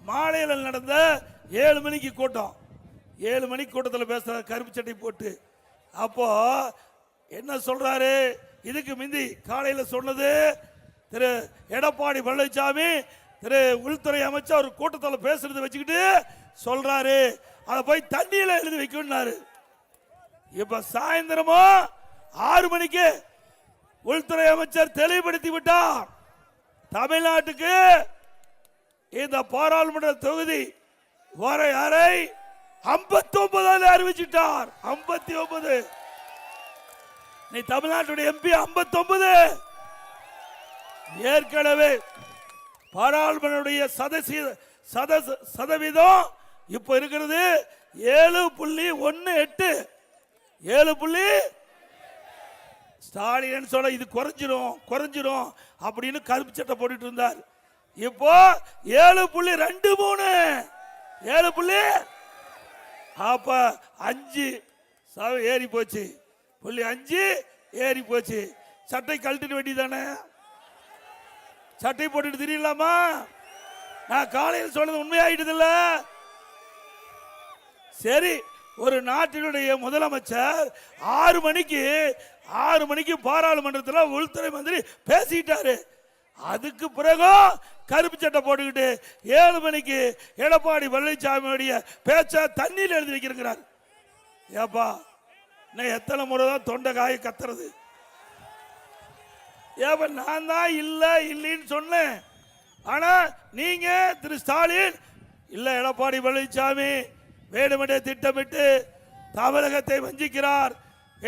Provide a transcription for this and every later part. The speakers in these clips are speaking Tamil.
மாலையில் நடந்த 7 மணிக்கு கூட்டம். 7 மணிக்கு கூட்டத்தில் பேசுறாரு கருப்பு சட்டை போட்டு. அப்போ என்ன சொல்றாரு? இதுக்கு முந்தி காலையில் சொன்னது திரு எடப்பாடி பழனிசாமி திரு உள்துறை அமைச்சர் ஒரு கூட்டத்தில் பேசுறது வச்சுக்கிட்டு சொல்றாரு அதை போய் தண்ணியில எழுதி வைக்கணும்னாரு. இப்ப சாயந்தரமா 6 மணிக்கு உள்துறை அமைச்சர் தெளிவுபடுத்தி விட்டார். தமிழ்நாட்டுக்கு இந்த பாராளுமன்ற தொகுதி வரையறை 59 அறிவிச்சிட்டார். 59. நீ தமிழ்நாட்டுடைய எம்பி 59. ஏற்கனவே பாராளுமன்ற சதவீதம் இப்ப இருக்கிறது 7.18. 7. ஸ்டாலின் சொல்ல இது குறைஞ்சிரும் அப்படின்னு கருப்பு சட்டை போட்டுட்டு இருந்தார். இப்போ 7.23. 7. அப்ப 5 ஏறி போச்சு. 5 ஏறி போச்சு. சட்டை கழட்டிட வேண்டியதானே? சட்டை போட்டுட்டு தெரியலாமா? நான் காலையில் சொன்னது உண்மையாயிட்டது இல்ல. சரி, ஒரு நாட்டினுடைய முதலமைச்சர் 6 மணிக்கு பாராளுமன்றத்தில் உள்துறை மந்திரி பேசிட்டாரு. அதுக்கு பிறகு கருப்பு சட்டை போட்டுக்கிட்டு 7 மணிக்கு எடப்பாடி பழனிசாமியுடைய பேச்ச தண்ணியில் எழுதி வைக்கிறார். ஏப்பா, நான் எத்தனை முறை தான் தொண்டை காய கத்துறது? ஏப்பா, நான் தான் இல்லைன்னு சொன்னேன். ஆனா நீங்க திரு ஸ்டாலின் இல்ல எடப்பாடி பழனிசாமி வேண்டுமென்றே திட்டமிட்டு தமிழகத்தை வஞ்சிக்கிறார்,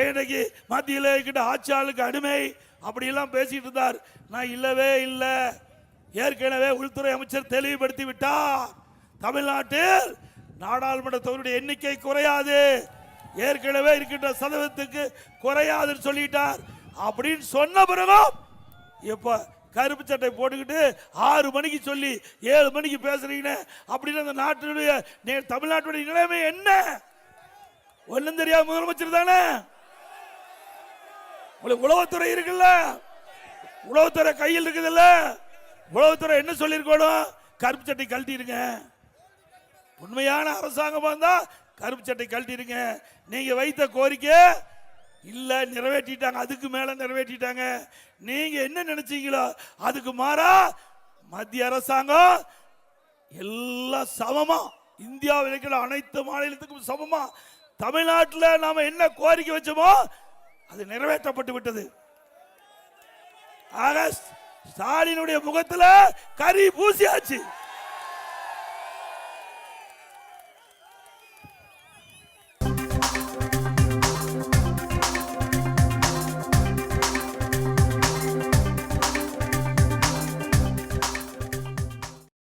இன்னைக்கு மத்தியில் இருக்கின்ற ஆட்சியாளருக்கு அடிமை அப்படியெல்லாம் பேசிட்டு இருந்தார். நான் இல்லவே இல்லை. ஏற்கனவே உள்துறை அமைச்சர் தெளிவுபடுத்தி விட்டார். தமிழ்நாட்டில் நாடாளுமன்ற தொகுதியுடைய எண்ணிக்கை குறையாது, ஏற்கனவே இருக்கின்ற சதவீதத்துக்கு குறையாதுன்னு சொல்லிட்டார். அப்படின்னு சொன்ன பிறகும் இப்ப கருப்பு சட்டை போட்டுக்கிட்டு 6 மணிக்கு சொல்லி 7 மணிக்கு பேசுறீங்க. அப்படின்னு அந்த நாட்டுடைய தமிழ்நாட்டுடைய நிலைமை என்ன? ஒன்னும் தெரியாத முதலமைச்சர் தானே. உங்களுக்கு உளவுத்துறை இருக்குல்ல, உளவுத்துறை கையில் இருக்குதுல்ல. உளவுத்துறை என்ன சொல்லிருக்கணும்? கருப்பு சட்டை கழட்டிருங்க. உண்மையான அரசாங்கம் வந்தா கருப்பு சட்டை கழட்டிருங்க. நீங்க வைத்த கோரிக்கை இல்ல நிறைவேற்றிட்டாங்க, அதுக்கு மேல நிறைவேற்றிட்டாங்க. நீங்க என்ன நினைச்சீங்களோ அதுக்கு மாறா மத்திய அரசாங்கம் எல்லாம் சமமா, இந்தியாவில் இருக்கிற அனைத்து மாநிலத்துக்கும் சமமா தமிழ்நாட்டில் நாம என்ன கோரிக்கை வச்சோமோ அது நிறைவேற்றப்பட்டு விட்டது. ஆக ஸ்டாலினுடைய முகத்தில் கரி பூசியாச்சு.